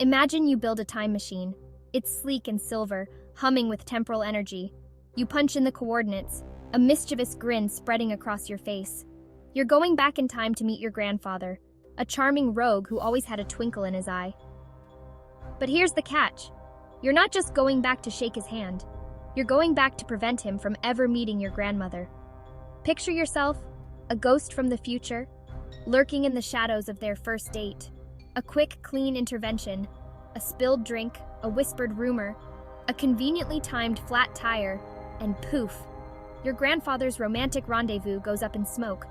Imagine you build a time machine. It's sleek and silver, humming with temporal energy. You punch in the coordinates, a mischievous grin spreading across your face. You're going back in time to meet your grandfather, a charming rogue who always had a twinkle in his eye. But here's the catch. You're not just going back to shake his hand. You're going back to prevent him from ever meeting your grandmother. Picture yourself, a ghost from the future, lurking in the shadows of their first date. A quick, clean intervention, a spilled drink, a whispered rumor, a conveniently timed flat tire, and poof, your grandfather's romantic rendezvous goes up in smoke.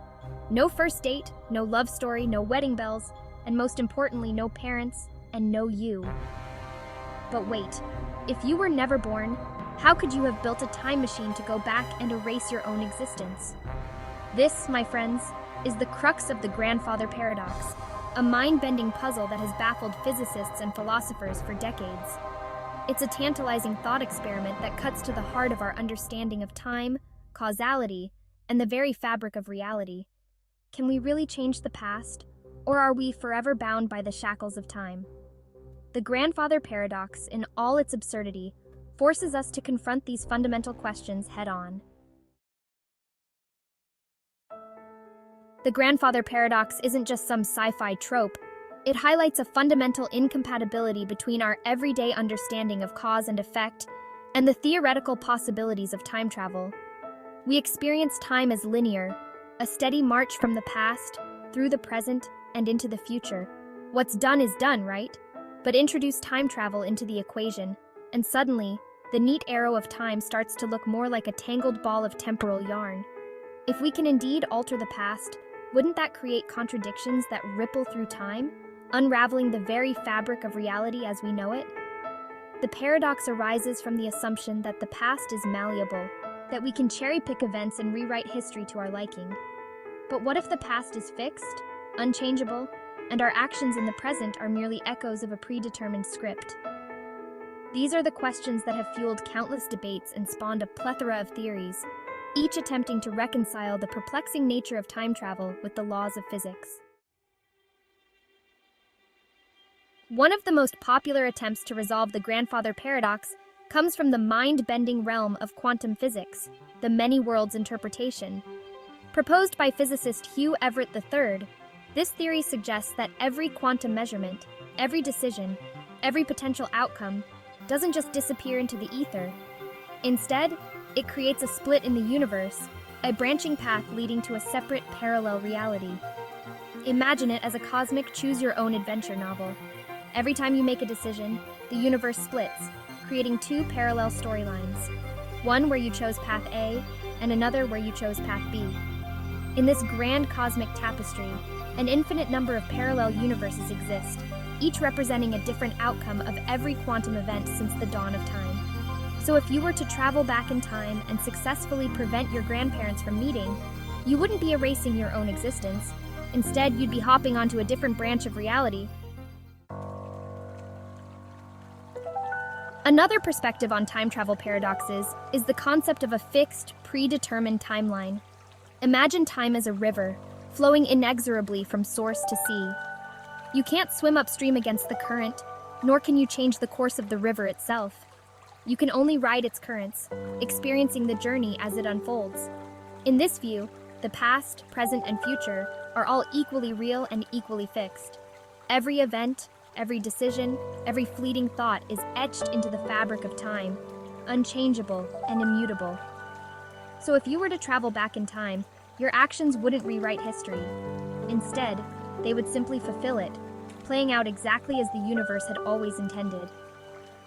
No first date, no love story, no wedding bells, and most importantly, no parents, and no you. But wait, if you were never born, how could you have built a time machine to go back and erase your own existence? This, my friends, is the crux of the grandfather paradox, a mind-bending puzzle that has baffled physicists and philosophers for decades. It's a tantalizing thought experiment that cuts to the heart of our understanding of time, causality, and the very fabric of reality. Can we really change the past, or are we forever bound by the shackles of time? The grandfather paradox, in all its absurdity, forces us to confront these fundamental questions head-on. The grandfather paradox isn't just some sci-fi trope. It highlights a fundamental incompatibility between our everyday understanding of cause and effect and the theoretical possibilities of time travel. We experience time as linear, a steady march from the past, through the present, and into the future. What's done is done, right? But introduce time travel into the equation, and suddenly, the neat arrow of time starts to look more like a tangled ball of temporal yarn. If we can indeed alter the past, wouldn't that create contradictions that ripple through time, unraveling the very fabric of reality as we know it? The paradox arises from the assumption that the past is malleable, that we can cherry-pick events and rewrite history to our liking. But what if the past is fixed, unchangeable, and our actions in the present are merely echoes of a predetermined script? These are the questions that have fueled countless debates and spawned a plethora of theories, each attempting to reconcile the perplexing nature of time travel with the laws of physics. One of the most popular attempts to resolve the grandfather paradox comes from the mind-bending realm of quantum physics, the many-worlds interpretation. Proposed by physicist Hugh Everett III, this theory suggests that every quantum measurement, every decision, every potential outcome doesn't just disappear into the ether. Instead, it creates a split in the universe, a branching path leading to a separate parallel reality. Imagine it as a cosmic choose-your-own-adventure novel. Every time you make a decision, the universe splits, creating two parallel storylines, one where you chose path A and another where you chose path B. In this grand cosmic tapestry, an infinite number of parallel universes exist, each representing a different outcome of every quantum event since the dawn of time. So if you were to travel back in time and successfully prevent your grandparents from meeting, you wouldn't be erasing your own existence. Instead, you'd be hopping onto a different branch of reality. Another perspective on time travel paradoxes is the concept of a fixed, predetermined timeline. Imagine time as a river, flowing inexorably from source to sea. You can't swim upstream against the current, nor can you change the course of the river itself. You can only ride its currents, experiencing the journey as it unfolds. In this view, the past, present, and future are all equally real and equally fixed. Every event, every decision, every fleeting thought is etched into the fabric of time, unchangeable and immutable. So if you were to travel back in time, your actions wouldn't rewrite history. Instead, they would simply fulfill it, playing out exactly as the universe had always intended.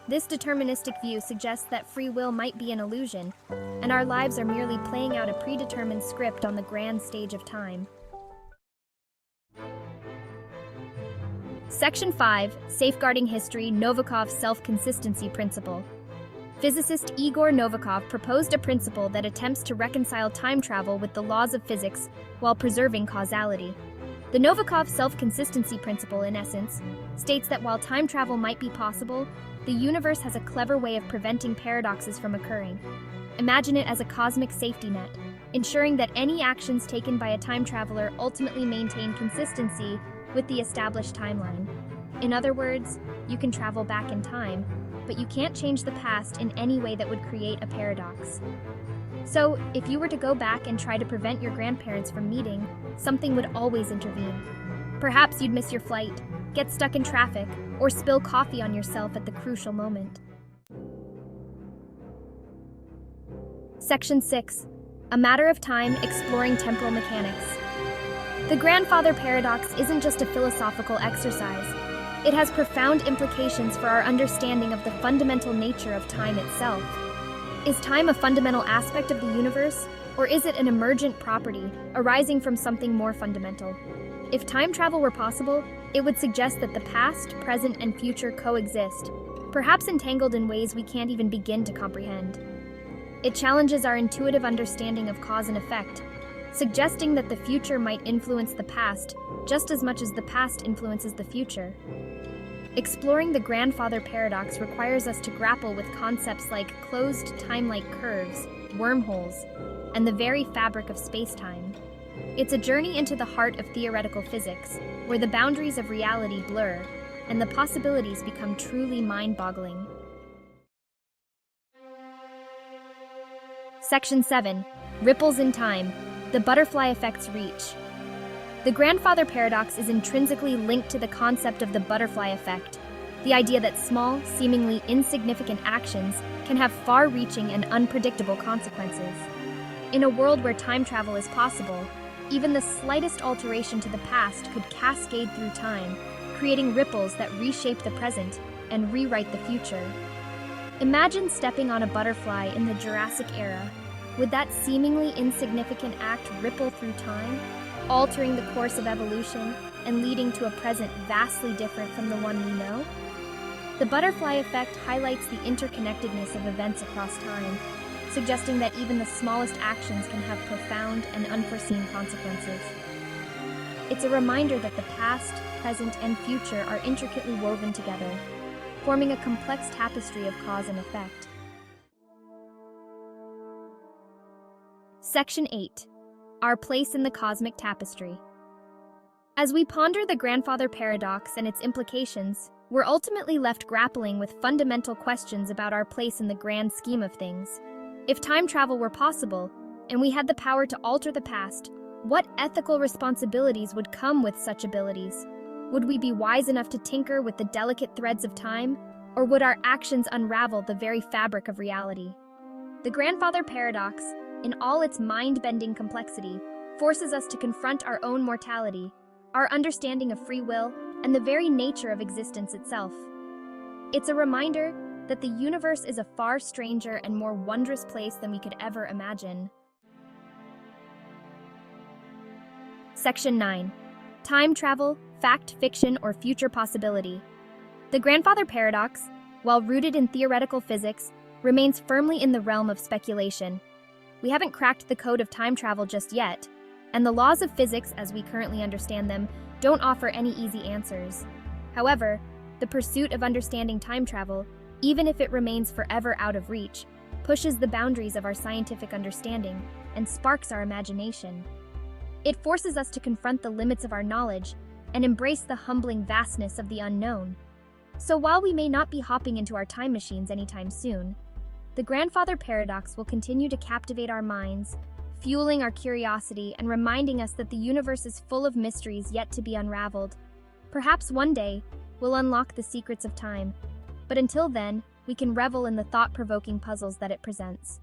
This deterministic view suggests that free will might be an illusion, and our lives are merely playing out a predetermined script on the grand stage of time. Section 5, Safeguarding History, Novikov's Self-Consistency Principle. Physicist Igor Novikov proposed a principle that attempts to reconcile time travel with the laws of physics while preserving causality. The Novikov self-consistency principle, in essence, states that while time travel might be possible, the universe has a clever way of preventing paradoxes from occurring. Imagine it as a cosmic safety net, ensuring that any actions taken by a time traveler ultimately maintain consistency with the established timeline. In other words, you can travel back in time, but you can't change the past in any way that would create a paradox. So, if you were to go back and try to prevent your grandparents from meeting, something would always intervene. Perhaps you'd miss your flight, get stuck in traffic, or spill coffee on yourself at the crucial moment. Section 6. A Matter of Time Exploring Temporal Mechanics. The grandfather paradox isn't just a philosophical exercise. It has profound implications for our understanding of the fundamental nature of time itself. Is time a fundamental aspect of the universe, or is it an emergent property arising from something more fundamental? If time travel were possible, it would suggest that the past, present, and future coexist, perhaps entangled in ways we can't even begin to comprehend. It challenges our intuitive understanding of cause and effect, suggesting that the future might influence the past just as much as the past influences the future. Exploring the grandfather paradox requires us to grapple with concepts like closed time-like curves, wormholes, and the very fabric of space-time. It's a journey into the heart of theoretical physics, where the boundaries of reality blur and the possibilities become truly mind-boggling. Section 7. Ripples in Time. The Butterfly Effect's Reach. The grandfather paradox is intrinsically linked to the concept of the butterfly effect, the idea that small, seemingly insignificant actions can have far-reaching and unpredictable consequences. In a world where time travel is possible, even the slightest alteration to the past could cascade through time, creating ripples that reshape the present and rewrite the future. Imagine stepping on a butterfly in the Jurassic era. Would that seemingly insignificant act ripple through time, altering the course of evolution and leading to a present vastly different from the one we know? The butterfly effect highlights the interconnectedness of events across time, suggesting that even the smallest actions can have profound and unforeseen consequences. It's a reminder that the past, present, and future are intricately woven together, forming a complex tapestry of cause and effect. Section 8. Our Place in the Cosmic Tapestry. As we ponder the grandfather paradox and its implications, we're ultimately left grappling with fundamental questions about our place in the grand scheme of things. If time travel were possible, and we had the power to alter the past, what ethical responsibilities would come with such abilities? Would we be wise enough to tinker with the delicate threads of time, or would our actions unravel the very fabric of reality? The grandfather paradox, in all its mind-bending complexity, forces us to confront our own mortality, our understanding of free will, and the very nature of existence itself. It's a reminder that the universe is a far stranger and more wondrous place than we could ever imagine. Section 9. Time travel, fact, fiction, or future possibility. The grandfather paradox, while rooted in theoretical physics, remains firmly in the realm of speculation. We haven't cracked the code of time travel just yet, and the laws of physics, as we currently understand them, don't offer any easy answers. However, the pursuit of understanding time travel, even if it remains forever out of reach, pushes the boundaries of our scientific understanding and sparks our imagination. It forces us to confront the limits of our knowledge and embrace the humbling vastness of the unknown. So while we may not be hopping into our time machines anytime soon, the grandfather paradox will continue to captivate our minds, fueling our curiosity and reminding us that the universe is full of mysteries yet to be unraveled. Perhaps one day, we'll unlock the secrets of time, but until then, we can revel in the thought-provoking puzzles that it presents.